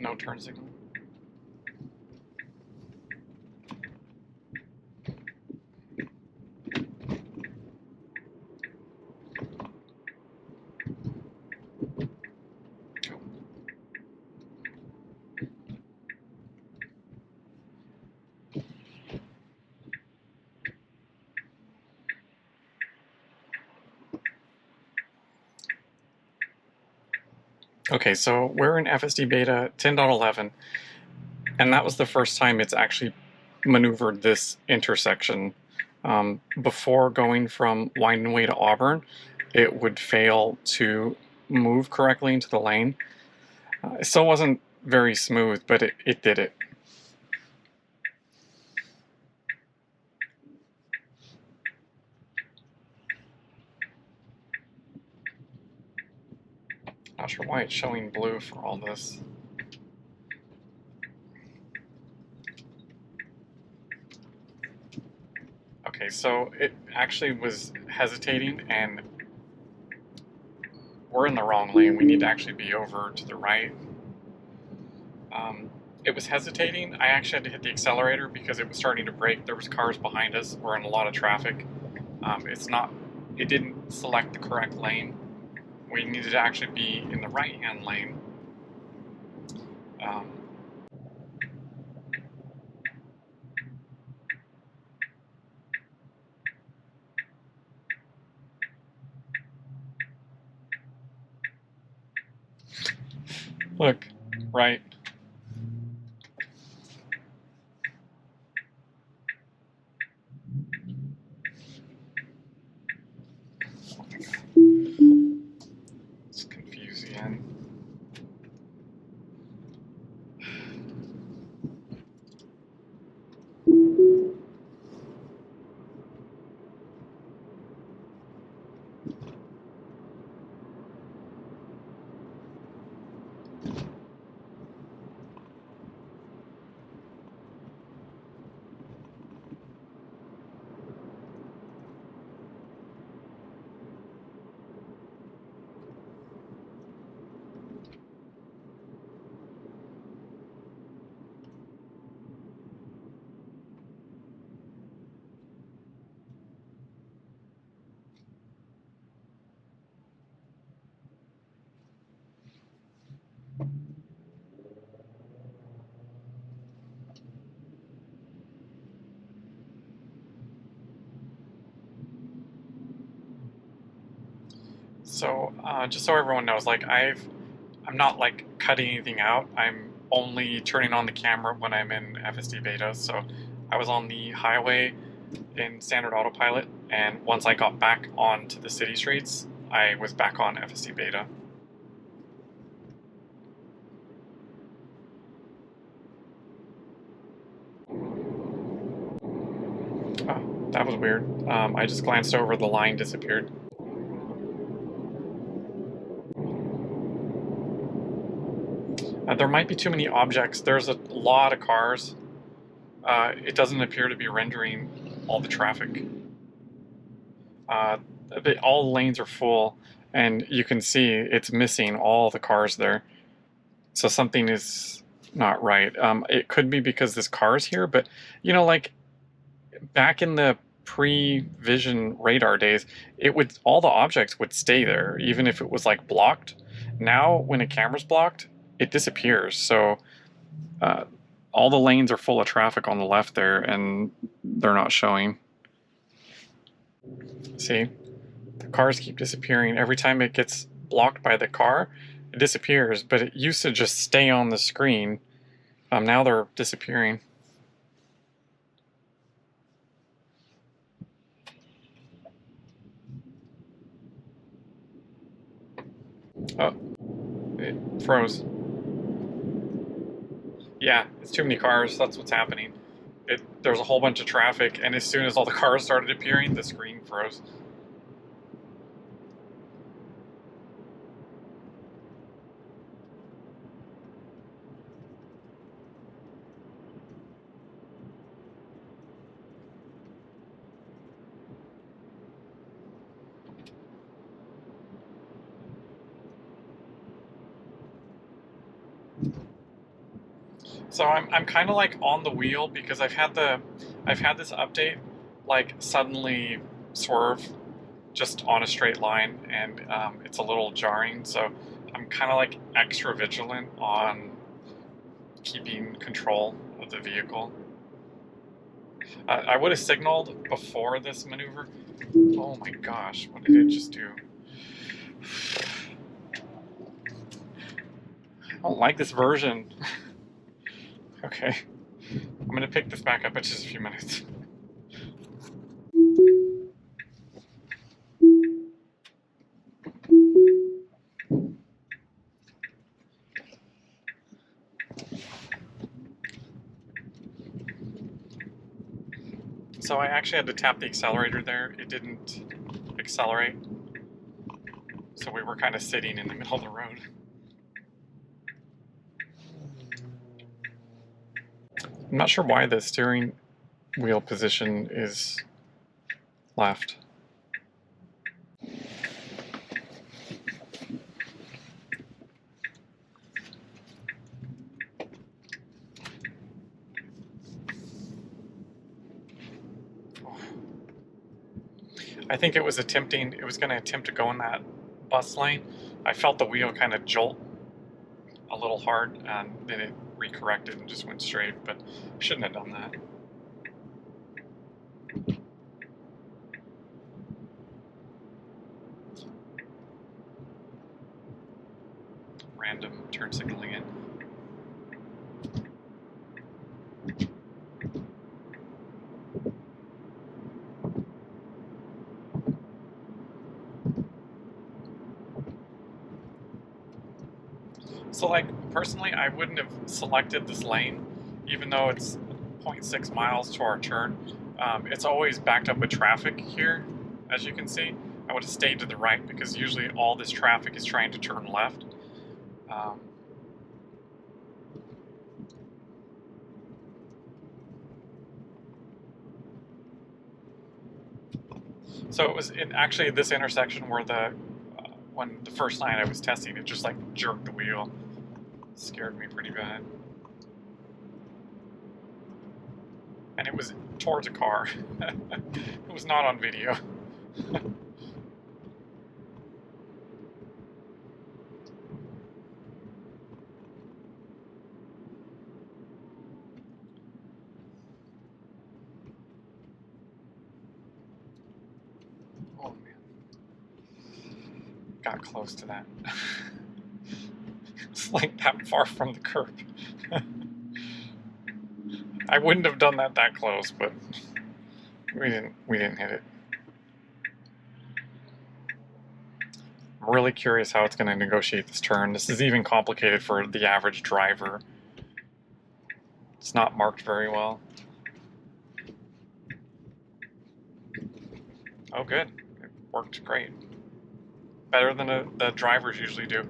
No turn signal. Okay, so we're in FSDBETA 10.11. And that was the first time it's actually maneuvered this intersection. Before going from Winding Way to Auburn, it would fail to move correctly into the lane. It still wasn't very smooth, but it did it. Not sure why it's showing blue for all this. Okay, so it actually was hesitating, and we're in the wrong lane. We need to actually be over to the right. It was hesitating. I actually had to hit the accelerator because it was starting to brake. There was cars behind us. We're in a lot of traffic. It didn't select the correct lane. We needed to actually be in the right-hand lane. Look, right. It's confusing. So, just so everyone knows, like I'm not like cutting anything out. I'm only turning on the camera when I'm in FSDBETA. So, I was on the highway in standard autopilot, and once I got back onto the city streets, I was back on FSDBETA. Oh, that was weird. I just glanced over, the line disappeared. There might be too many objects. There's a lot of cars. It doesn't appear to be rendering all the traffic. All the lanes are full, and you can see it's missing all the cars there. So something is not right. It could be because this car is here, but you know, like back in the pre-vision radar days, all the objects would stay there, even if it was like blocked. Now, when a camera's blocked, it disappears. So all the lanes are full of traffic on the left there, and they're not showing. See? The cars keep disappearing. Every time it gets blocked by the car, it disappears, but it used to just stay on the screen. Now they're disappearing. Oh, it froze. Yeah, it's too many cars. That's what's happening. There's a whole bunch of traffic, and as soon as all the cars started appearing, the screen froze. So I'm kind of like on the wheel because I've had this update like suddenly swerve just on a straight line, and it's a little jarring. So I'm kind of like extra vigilant on keeping control of the vehicle. I would have signaled before this maneuver. Oh my gosh, what did it just do? I don't like this version. Okay. I'm gonna pick this back up in just a few minutes. So I actually had to tap the accelerator there. It didn't accelerate. So we were kind of sitting in the middle of the road. I'm not sure why the steering wheel position is left. I think it was going to attempt to go in that bus lane. I felt the wheel kind of jolt a little hard, and then it recorrected and just went straight, but shouldn't have done that. Random turn signaling in. So like, personally, I wouldn't have selected this lane, even though it's 0.6 miles to our turn. It's always backed up with traffic here, as you can see. I would have stayed to the right because usually all this traffic is trying to turn left. So it was actually this intersection where when the first night I was testing, it just like jerked the wheel. Scared me pretty bad. And it was towards a car. It was not on video. Oh man. Got close to that. It's like that far from the curb. I wouldn't have done that close, but we didn't hit it. I'm really curious how it's going to negotiate this turn. This is even complicated for the average driver. It's not marked very well. Oh, good. It worked great. Better than the drivers usually do.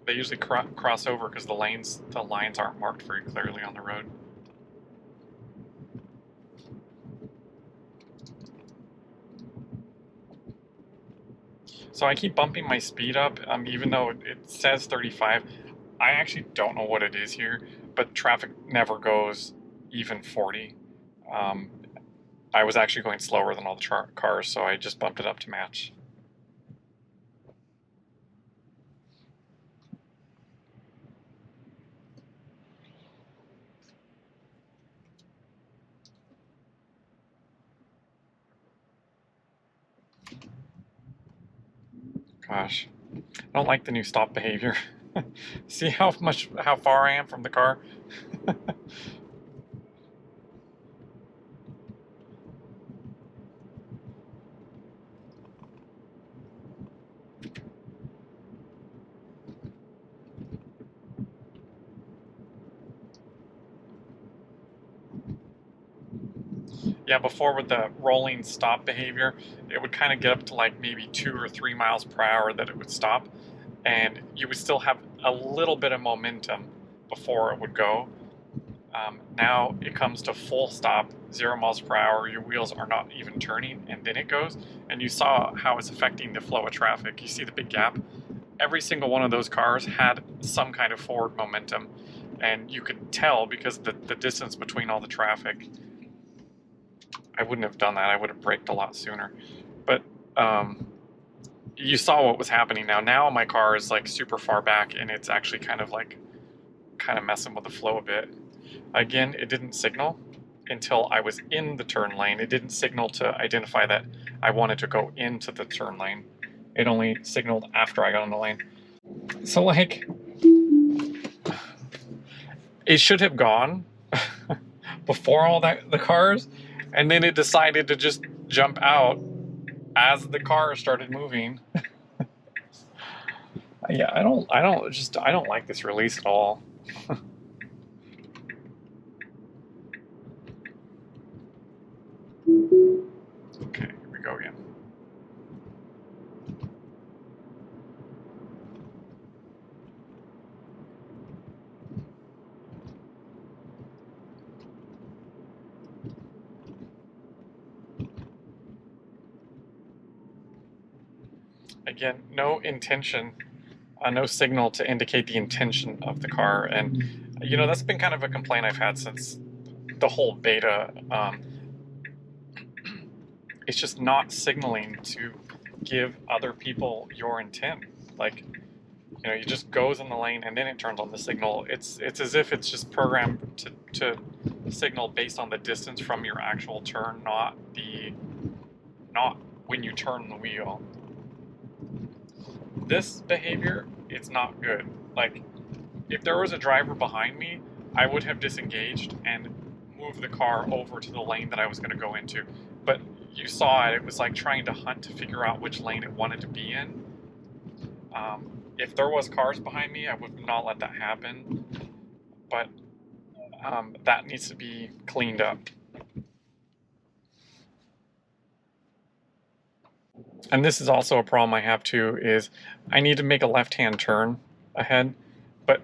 They usually cross over because the lines aren't marked very clearly on the road. So I keep bumping my speed up, even though it says 35. I actually don't know what it is here, but traffic never goes even 40. I was actually going slower than all the cars, so I just bumped it up to match. Gosh, I don't like the new stop behavior. See how far I am from the car? Yeah, before with the rolling stop behavior, it would kind of get up to like maybe 2 or 3 miles per hour that it would stop, and you would still have a little bit of momentum before it would go. Now it comes to full stop, 0 miles per hour, your wheels are not even turning, and then it goes, and you saw how it's affecting the flow of traffic. You see the big gap? Every single one of those cars had some kind of forward momentum, and you could tell because the distance between all the traffic. I wouldn't have done that. I would have braked a lot sooner. But you saw what was happening now. Now my car is like super far back, and it's actually kind of messing with the flow a bit. Again, it didn't signal until I was in the turn lane. It didn't signal to identify that I wanted to go into the turn lane. It only signaled after I got on the lane. So like, it should have gone before all the cars, and then it decided to just jump out as the car started moving. Yeah, I don't like this release at all. Okay, here we go again. Again, no intention, no signal to indicate the intention of the car. And, you know, that's been kind of a complaint I've had since the whole beta. It's just not signaling to give other people your intent. Like, you know, it just goes in the lane and then it turns on the signal. It's as if it's just programmed to signal based on the distance from your actual turn, not when you turn the wheel. This behavior, it's not good. Like, if there was a driver behind me, I would have disengaged and moved the car over to the lane that I was going to go into. But you saw it, it was like trying to hunt to figure out which lane it wanted to be in. If there was cars behind me, I would not let that happen. But that needs to be cleaned up. And this is also a problem I have too, is I need to make a left-hand turn ahead, but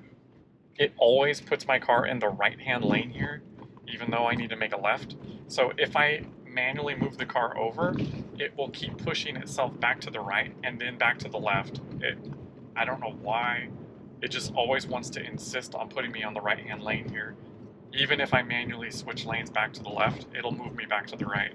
it always puts my car in the right-hand lane here, even though I need to make a left. So if I manually move the car over, it will keep pushing itself back to the right and then back to the left. I don't know why. It just always wants to insist on putting me on the right-hand lane here. Even if I manually switch lanes back to the left, it'll move me back to the right.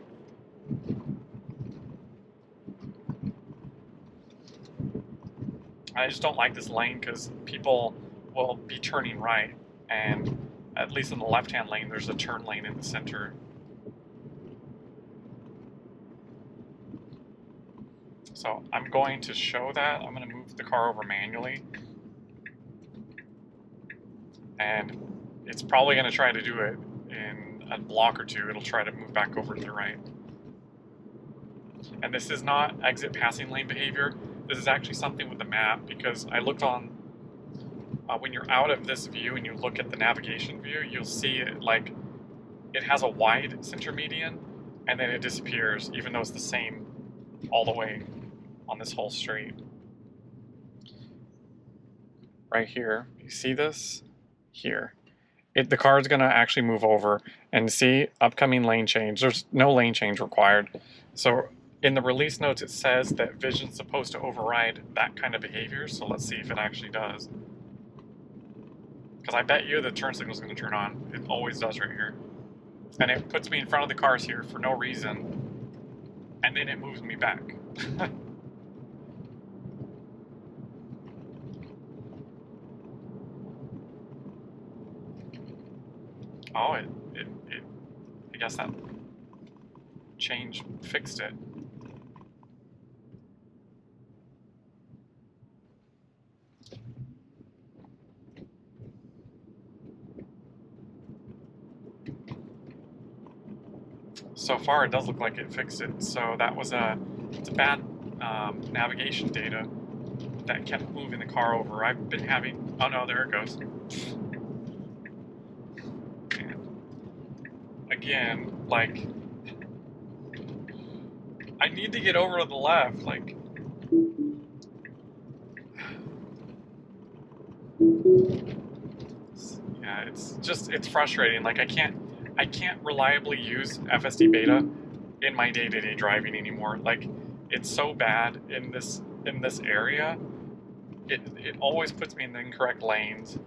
I just don't like this lane because people will be turning right, and at least in the left-hand lane, there's a turn lane in the center. So I'm going to show that. I'm going to move the car over manually. And it's probably going to try to do it in a block or two. It'll try to move back over to the right. And this is not exit passing lane behavior. This is actually something with the map, because I looked on, when you're out of this view and you look at the navigation view, you'll see it like it has a wide center median and then it disappears, even though it's the same all the way on this whole street. Right here, you see this? Here. The car is going to actually move over, and see upcoming lane change. There's no lane change required. So in the release notes it says that Vision's supposed to override that kind of behavior, so let's see if it actually does. Because I bet you the turn signal is going to turn on. It always does right here. And it puts me in front of the cars here for no reason, and then it moves me back. Oh, I guess that change fixed it. So far, it does look like it fixed it. So that was it's a bad navigation data that kept moving the car over. I've been having, oh no, there it goes. And again, like, I need to get over to the left, like. Yeah, it's frustrating. Like, I can't reliably use FSDBETA in my day-to-day driving anymore. Like, it's so bad in this area. It always puts me in the incorrect lanes.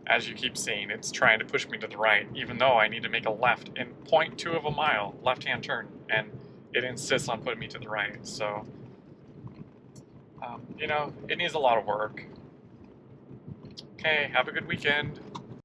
As you keep seeing, it's trying to push me to the right, even though I need to make a left in 0.2 of a mile, left-hand turn, and it insists on putting me to the right. So, you know, it needs a lot of work. Okay, have a good weekend.